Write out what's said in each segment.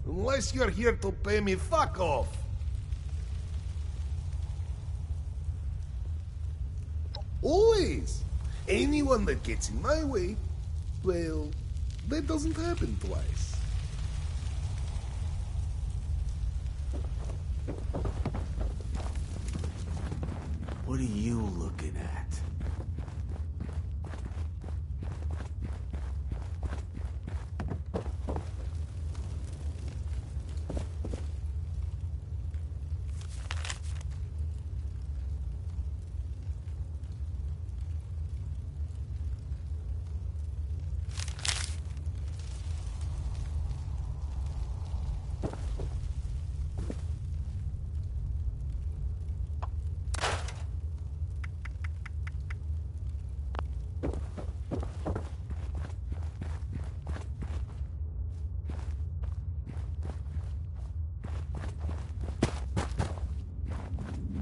Unless you're here to pay me, fuck off! Always! Anyone that gets in my way, well, that doesn't happen twice. What are you looking at?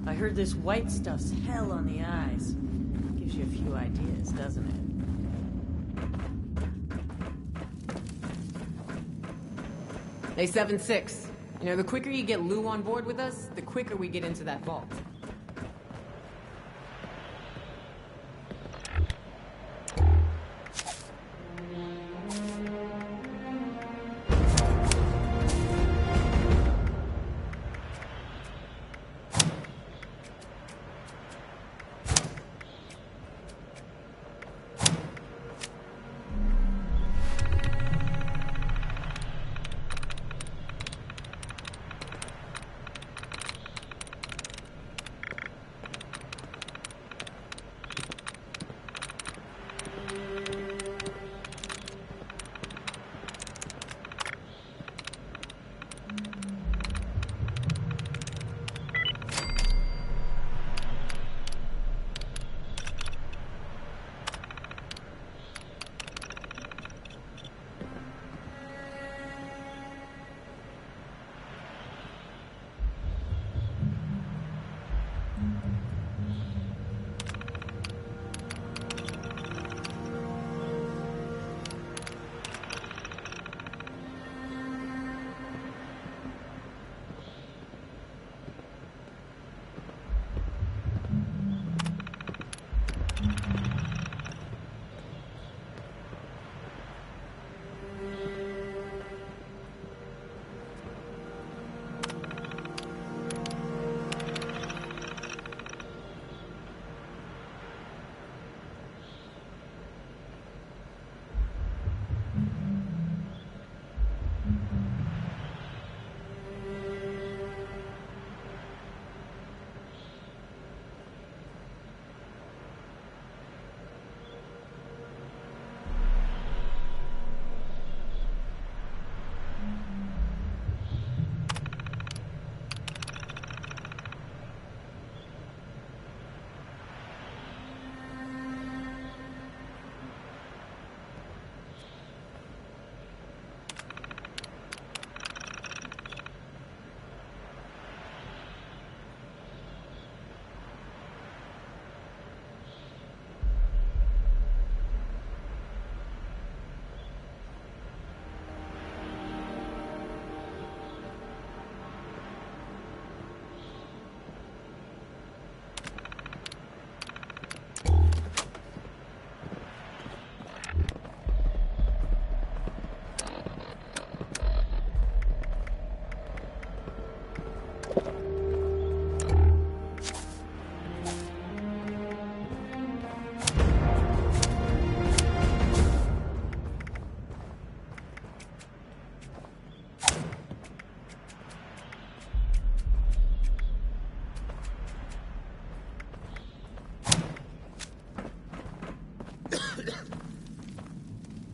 I heard this white stuff's hell on the eyes. Gives you a few ideas, doesn't it? Hey, 7-6. You know, the quicker you get Lou on board with us, the quicker we get into that vault.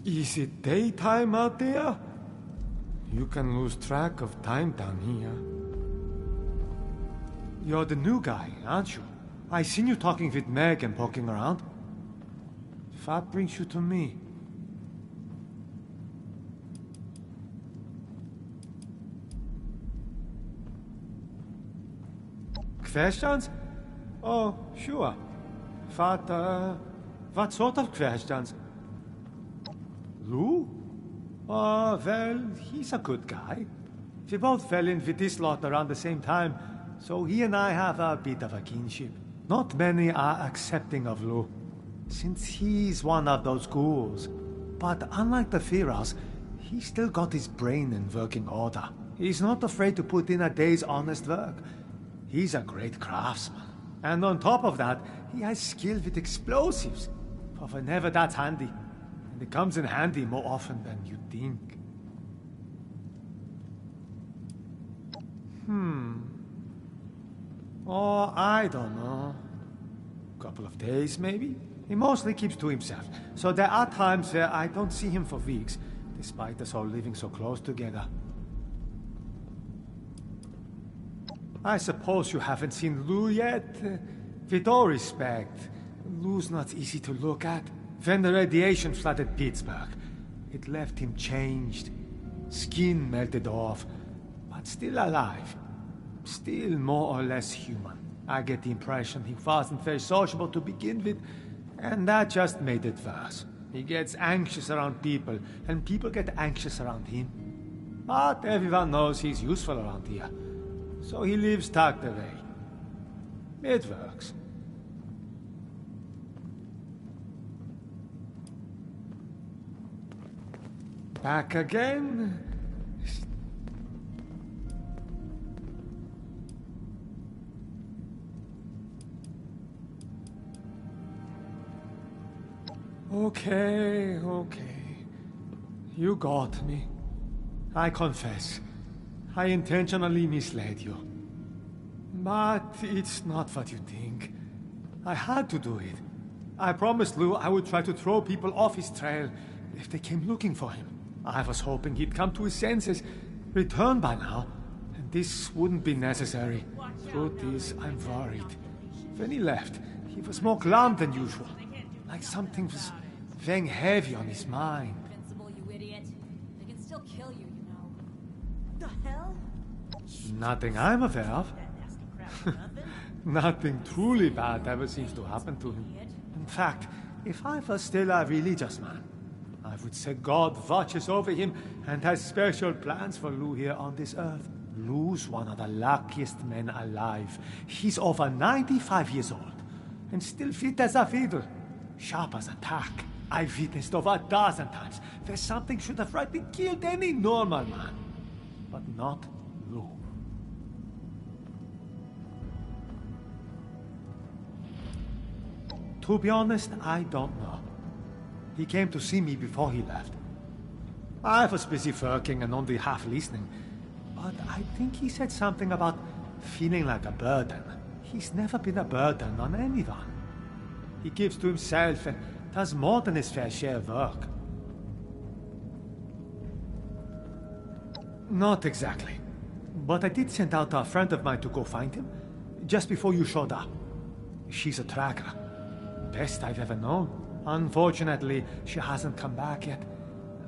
Is it daytime out there? You can lose track of time down here. You're the new guy, aren't you? I seen you talking with Meg and poking around. What brings you to me? Questions? Oh, sure. What sort of questions? Lou? Oh, well, he's a good guy. We both fell in with this lot around the same time, so he and I have a bit of a kinship. Not many are accepting of Lou, since he's one of those ghouls. But unlike the Firas, he's still got his brain in working order. He's not afraid to put in a day's honest work. He's a great craftsman. And on top of that, he has skill with explosives. For whenever that's handy. And it comes in handy more often than you think. Oh, I don't know. Couple of days, maybe? He mostly keeps to himself, so there are times where I don't see him for weeks, despite us all living so close together. I suppose you haven't seen Lou yet? With all respect, Lou's not easy to look at. When the radiation flooded Pittsburgh, it left him changed. Skin melted off, but still alive. Still more or less human. I get the impression he wasn't very sociable to begin with, and that just made it worse. He gets anxious around people, and people get anxious around him. But everyone knows he's useful around here, so he lives tucked away. It works. Back again? Okay. You got me. I confess. I intentionally misled you. But it's not what you think. I had to do it. I promised Lou I would try to throw people off his trail if they came looking for him. I was hoping he'd come to his senses, return by now, and this wouldn't be necessary. Truth is, I'm worried. When he left, he was more glum than usual. Like something was weighing heavy on his mind. Invincible, you idiot. They can still kill you, you know. The hell? Nothing I'm aware of. Nothing truly bad ever seems to happen to him. In fact, if I was still a religious man, I would say God watches over him and has special plans for Lou here on this earth. Lou's one of the luckiest men alive. He's over 95 years old and still fit as a fiddle. Sharp as a tack. I've witnessed over a dozen times where something should have rightly killed any normal man. But not Lou. To be honest, I don't know. He came to see me before he left. I was busy working and only half listening, but I think he said something about feeling like a burden. He's never been a burden on anyone. He gives to himself and does more than his fair share of work. Not exactly. But I did send out a friend of mine to go find him, just before you showed up. She's a tracker. Best I've ever known. Unfortunately, she hasn't come back yet.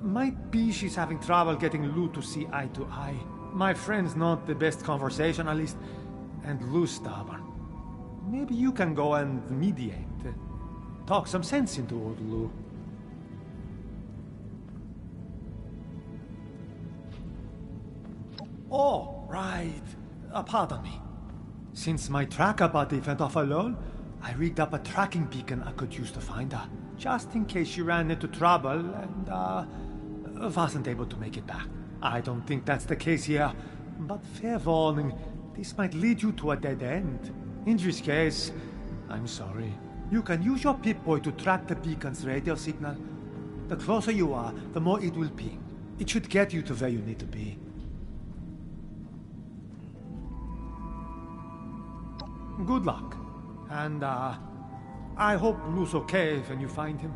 Might be she's having trouble getting Lou to see eye to eye. My friend's not the best conversationalist, and Lou's stubborn. Maybe you can go and mediate. Talk some sense into old Lou. Oh, right. Pardon me. Since my tracker buddy went off alone, I rigged up a tracking beacon I could use to find her, just in case she ran into trouble and, wasn't able to make it back. I don't think that's the case here, but fair warning, this might lead you to a dead end. In which case, I'm sorry. You can use your Pip-Boy to track the beacon's radio signal. The closer you are, the more it will ping. It should get you to where you need to be. Good luck. And, I hope Lou's okay when you find him.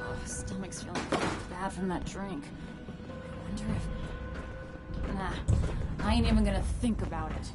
Oh, stomach's feeling bad from that drink. I wonder if... Nah, I ain't even gonna think about it.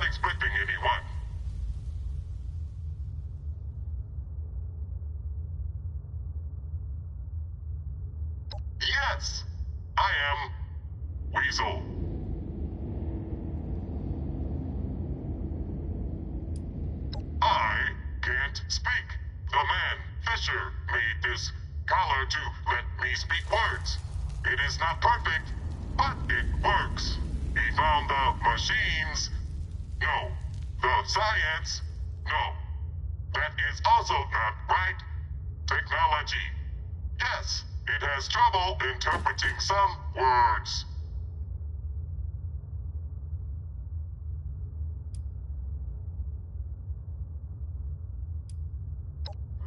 not expecting anyone. Yes, I am Weasel. I can't speak. The man, Fisher, made this collar to let me speak words. It is not perfect, but it works. He found the machines. No. The science. No. That is also not right. Technology. Yes, it has trouble interpreting some words.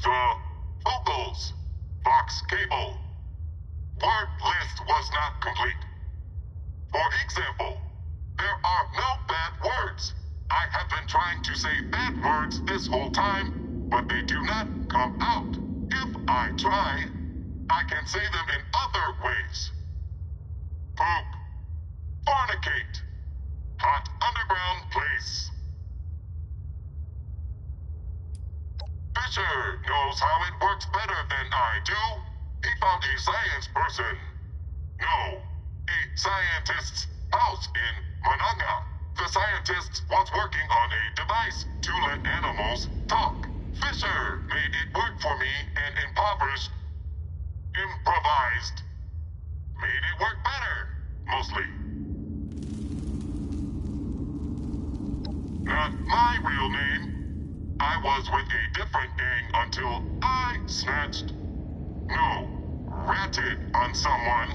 The vocals. Vox cable. Word list was not complete. For example, there are no bad words. I have been trying to say bad words this whole time, but they do not come out. If I try, I can say them in other ways. Poop. Fornicate. Hot underground place. Fisher knows how it works better than I do. He found a science person. No, a scientist's house in Mananga. The scientist was working on a device to let animals talk. Fisher made it work for me and improvised. Made it work better, mostly. Not my real name. I was with a different gang until I snatched. No, ratted on someone.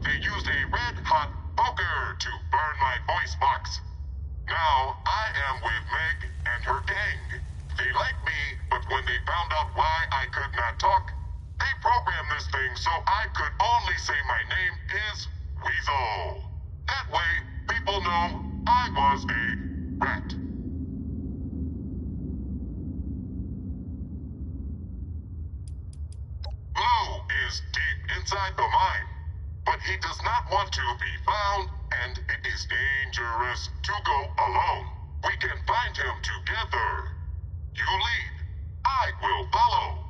They used a red-hot poker to burn my voice box. Now I am with Meg and her gang. They like me, but when they found out why I could not talk, they programmed this thing so I could only say my name is Weasel. That way, people know I was a rat. Blue is deep inside the mine, but he does not want to be found, and it is dangerous to go alone. We can find him together. You lead. I will follow.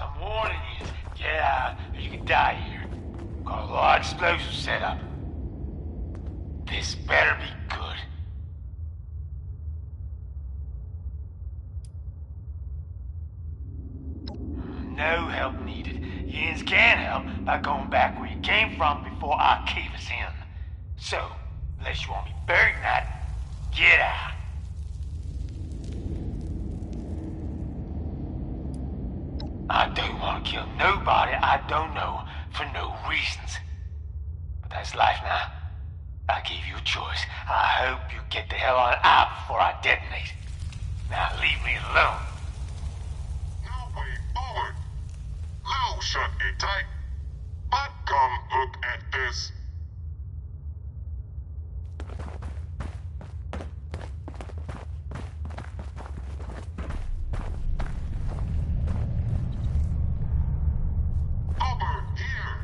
I'm warning you. Get out, or you can die here. Got a large explosive set up. This better be good. No help needed. Yins can help by going back where you came from before I cave us in. So, unless you want me buried tonight, get out. I don't want to kill nobody I don't know for no reasons. But that's life now. I gave you a choice. I hope you get the hell on out before I detonate. Now leave me alone. No way forward. Lou shut it tight. But come look at this. Over here.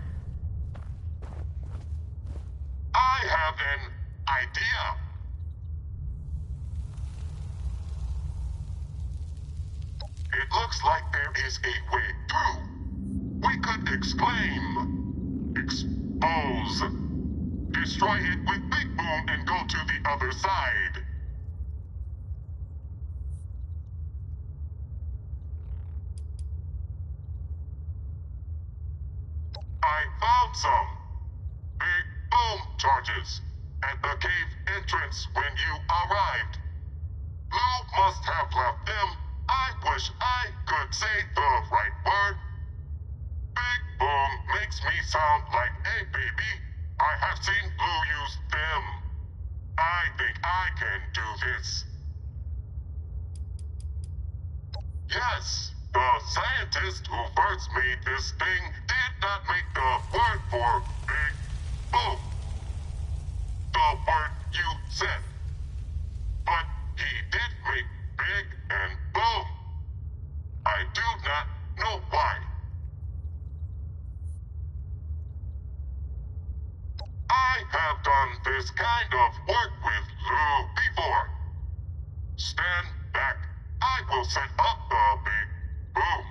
I have an idea. It looks like there is a way through. We could exclaim, expose, destroy it with Big Boom and go to the other side. I found some Big Boom charges at the cave entrance when you arrived. Lou must have left them. I wish I could say the right word. Big Boom makes me sound like a baby. I have seen Lou use them. I think I can do this. Yes, the scientist who first made this thing did not make the word for Big Boom. The word you said. done this kind of work with Lou before. Stand back. I will set up the big boom.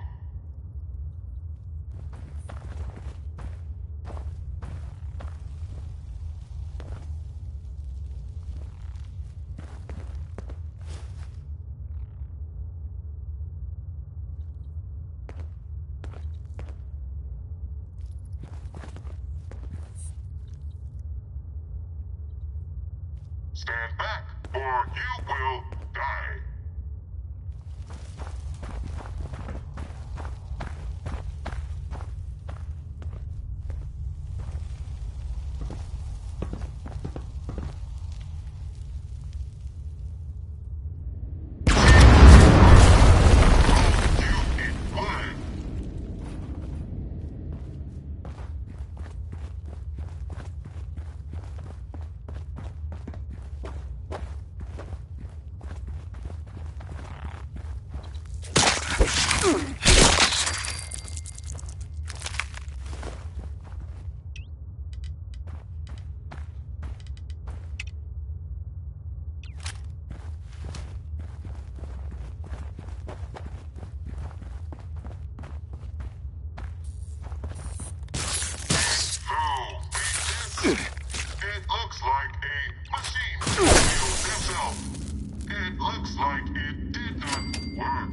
Stand back, or you will die. You eat blood. It looks like a machine killed himself. It looks like it did not work.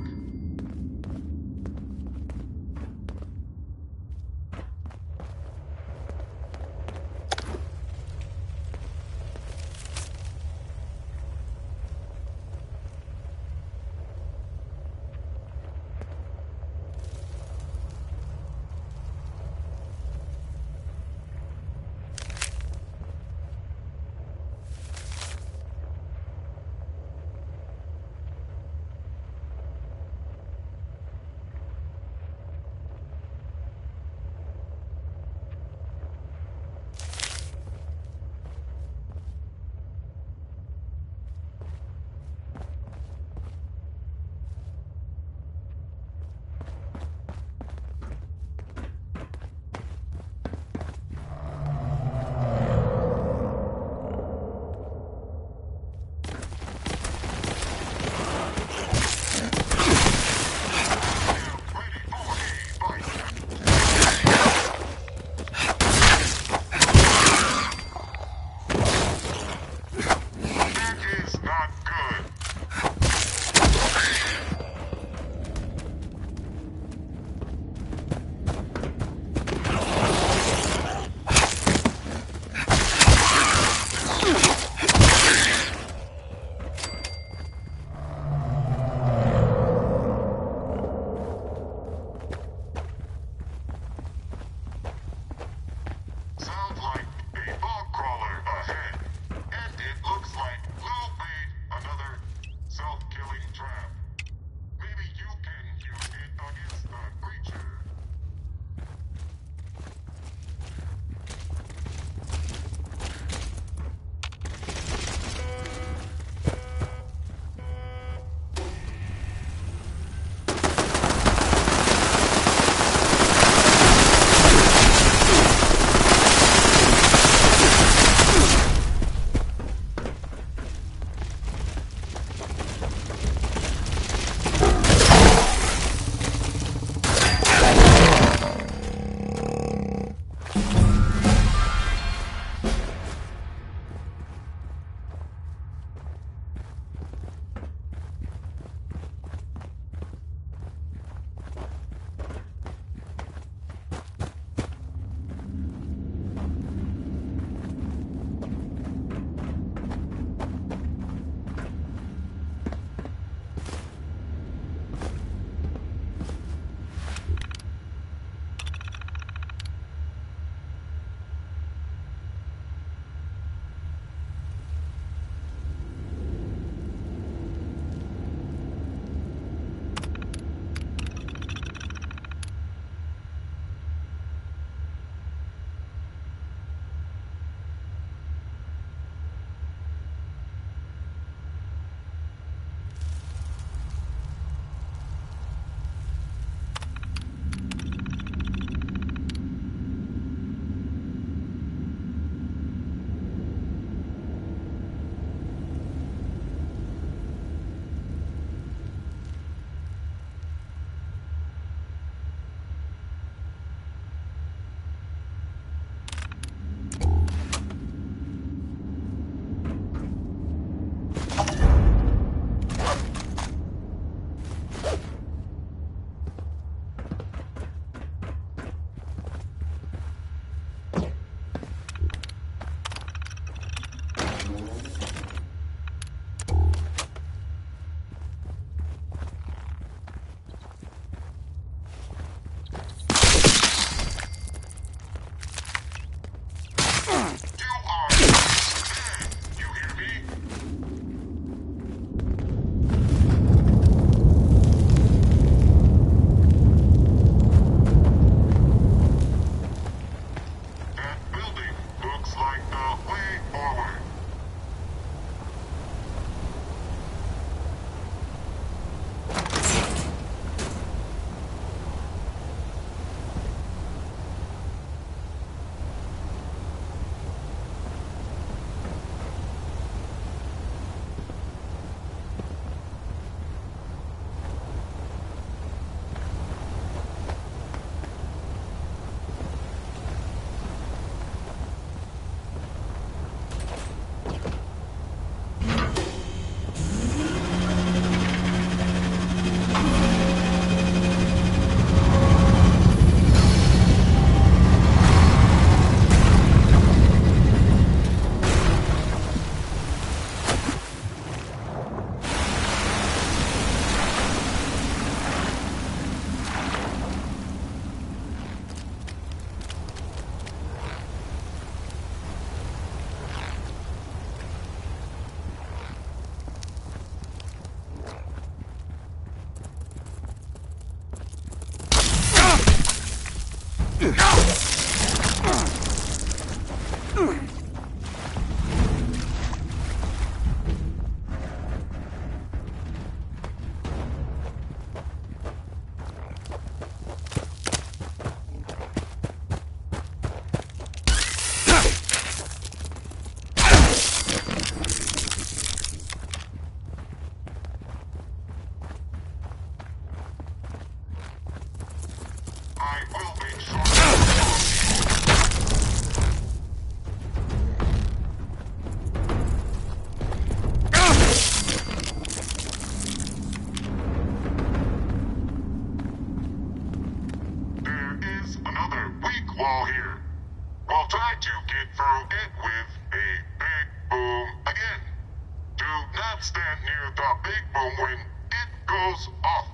can't stand near the big boom when it goes off.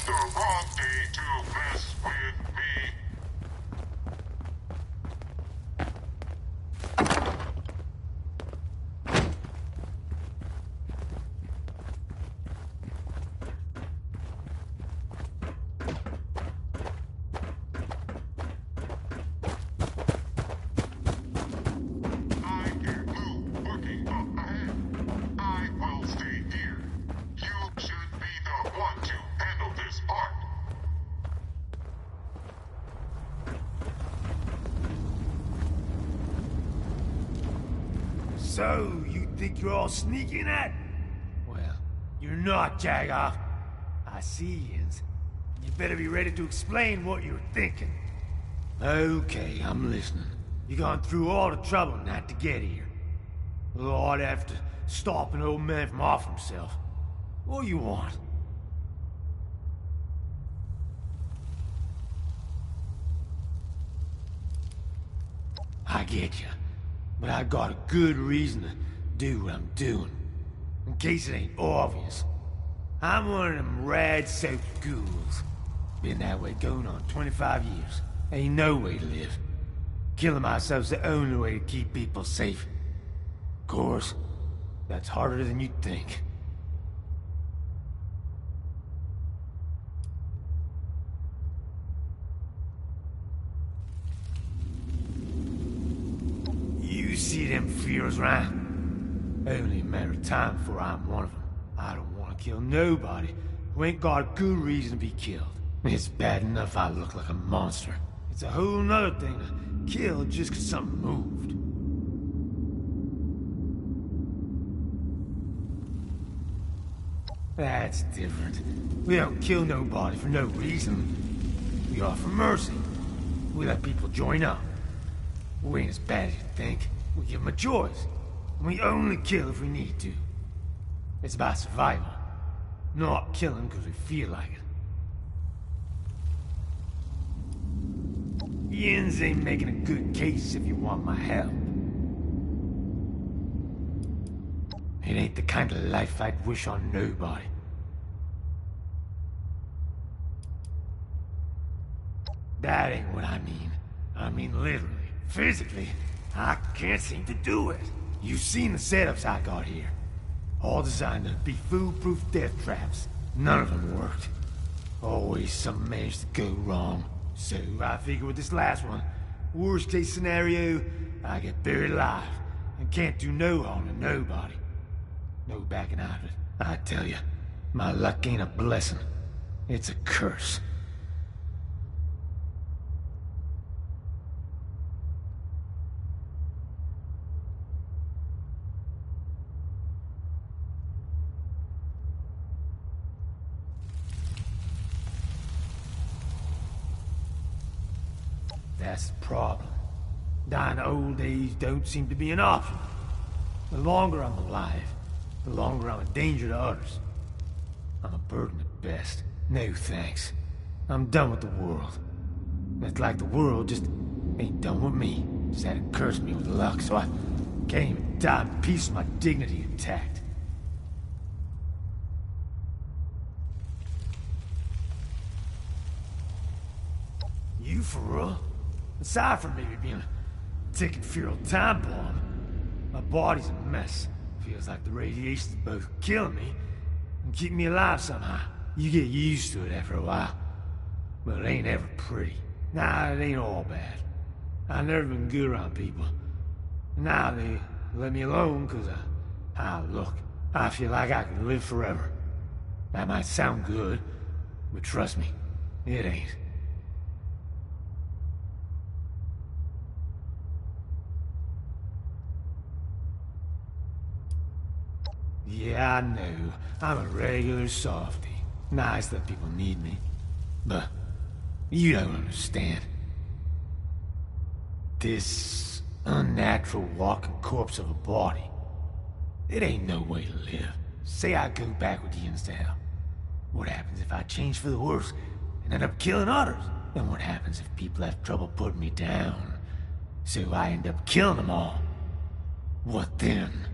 The wrong day to mess with me. I hear Lou working up ahead. I will stay here. You should be the one to handle this part. So, you think you're all sneaking at? Well, you're not, Jagoff. I see yous. You better be ready to explain what you're thinking. Okay, I'm listening. You gone through all the trouble not to get here. Lord, after stop an old man from off himself. What do you want? I get you. But I got a good reason to do what I'm doing. In case it ain't obvious. I'm one of them rad-soaked ghouls. Been that way going on 25 years. Ain't no way to live. Killing myself's the only way to keep people safe. Of course, that's harder than you'd think. You see them fears, right? Only a matter of time before I'm one of them. I don't want to kill nobody who ain't got a good reason to be killed. It's bad enough I look like a monster. It's a whole nother thing to kill just 'cause something moved. That's different. We don't kill nobody for no reason. We offer mercy. We let people join up. We ain't as bad as you think. We give them a choice. And we only kill if we need to. It's about survival. Not killing because we feel like it. Yins ain't making a good case if you want my help. It ain't the kind of life I'd wish on nobody. That ain't what I mean. I mean literally. Physically, I can't seem to do it. You've seen the setups I got here. All designed to be foolproof death traps. None of them worked. Always something managed to go wrong. So I figure with this last one, worst case scenario, I get buried alive and can't do no harm to nobody. No backing out of it. I tell you, my luck ain't a blessing. It's a curse. That's the problem. Dying of old age don't seem to be an option. The longer I'm alive, the longer I'm a danger to others. I'm a burden at best. No thanks. I'm done with the world. It's like the world just ain't done with me. Just had to curse me with luck, so I can't even die in peace with my dignity intact. You for real? Aside from maybe being a ticking feral time bomb, my body's a mess. Feels like the radiation's both killing me and keeping me alive somehow. You get used to it after a while, but it ain't ever pretty. Nah, it ain't all bad. I've never been good around people. Now they let me alone because look, I feel like I could live forever. That might sound good, but trust me, it ain't. Yeah, I know. I'm a regular softy. Nice that people need me. But you don't understand. This unnatural walking corpse of a body. It ain't no way to live. Say I go back with Yins to hell. What happens if I change for the worse and end up killing others? And what happens if people have trouble putting me down? So I end up killing them all. What then?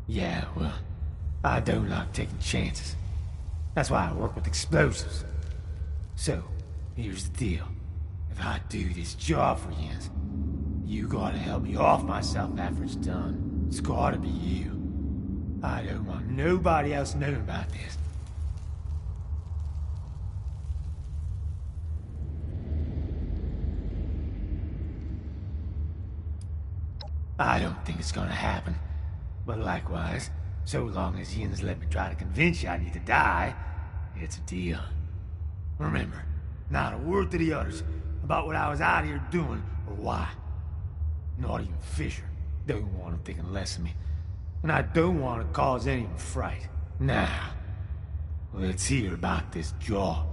Yeah, well, I don't like taking chances. That's why I work with explosives. So, here's the deal. If I do this job for Jens, you gotta help me off myself after it's done. It's gotta be you. I don't want nobody else knowing about this. I don't think it's gonna happen. But likewise, so long as Jens let me try to convince you I need to die, it's a deal. Remember, not a word to the others about what I was out here doing or why. Not even Fisher. Don't want him thinking less of me. And I don't want to cause anyone fright. Now, let's hear about this jaw.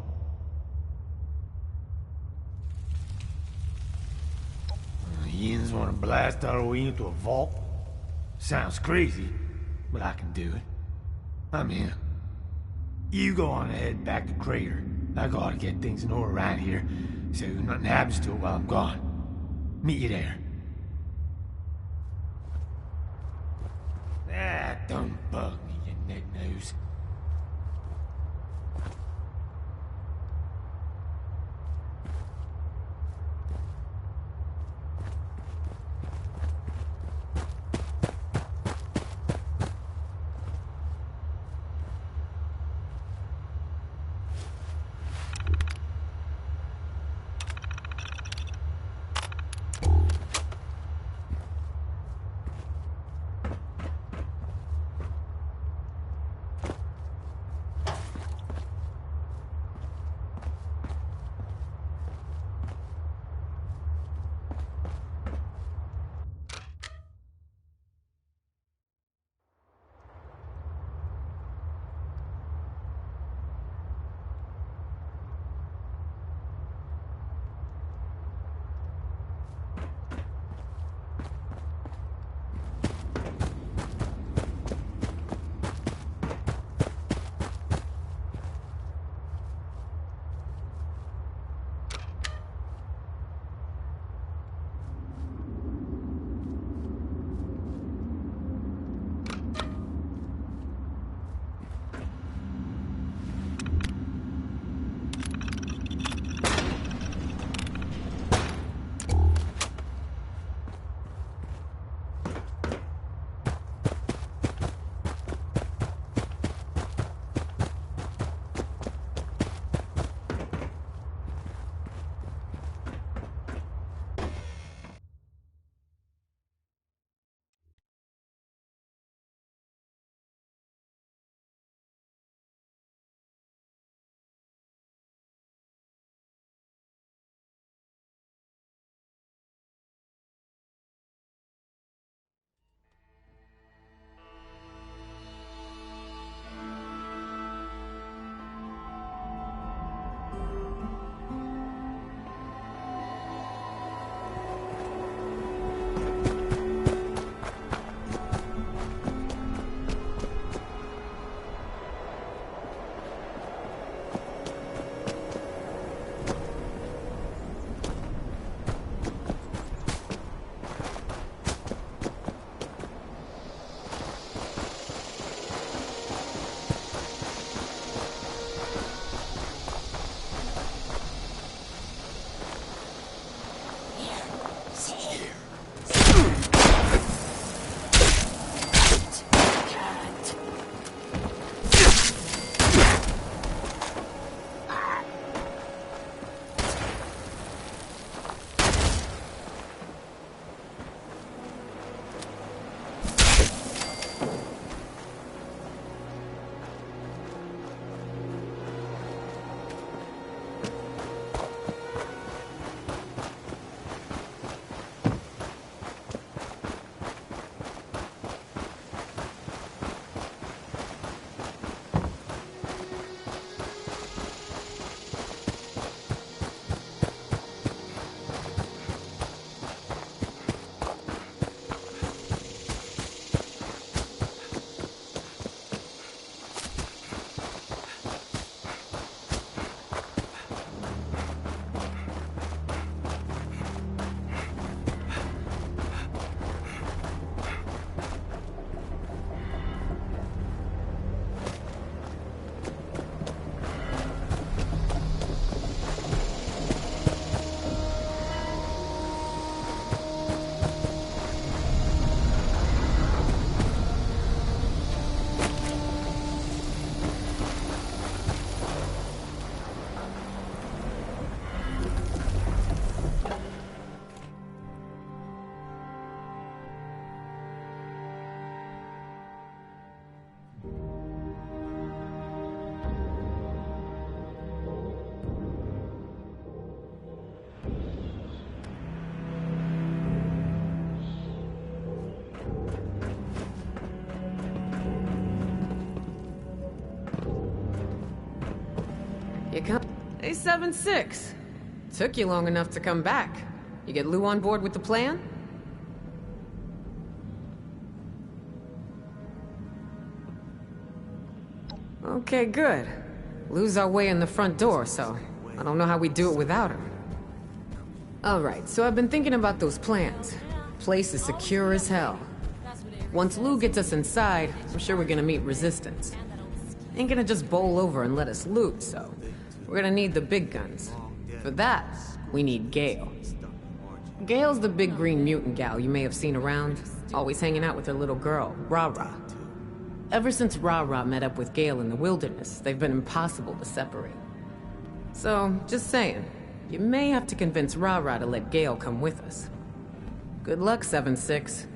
Jens want to blast our way into a vault? Sounds crazy, but I can do it. I'm in. You go on ahead back to Crater. I gotta get things in order around here, so nothing happens to it while I'm gone. Meet you there. Ah, don't bug me, you neck-nose. You come... Hey, 7-6. Took you long enough to come back. You get Lou on board with the plan? Okay, good. Lou's our way in the front door, so I don't know how we do it without her. Alright, so I've been thinking about those plans. Place is secure as hell. Once Lou gets us inside, I'm sure we're gonna meet resistance. Ain't gonna just bowl over and let us loot, so we're gonna need the big guns. For that, we need Gale. Gale's the big green mutant gal you may have seen around, always hanging out with her little girl, Ra-Ra. Ever since Ra-Ra met up with Gale in the wilderness, they've been impossible to separate. So, just saying, you may have to convince Ra-Ra to let Gale come with us. Good luck, 7-6.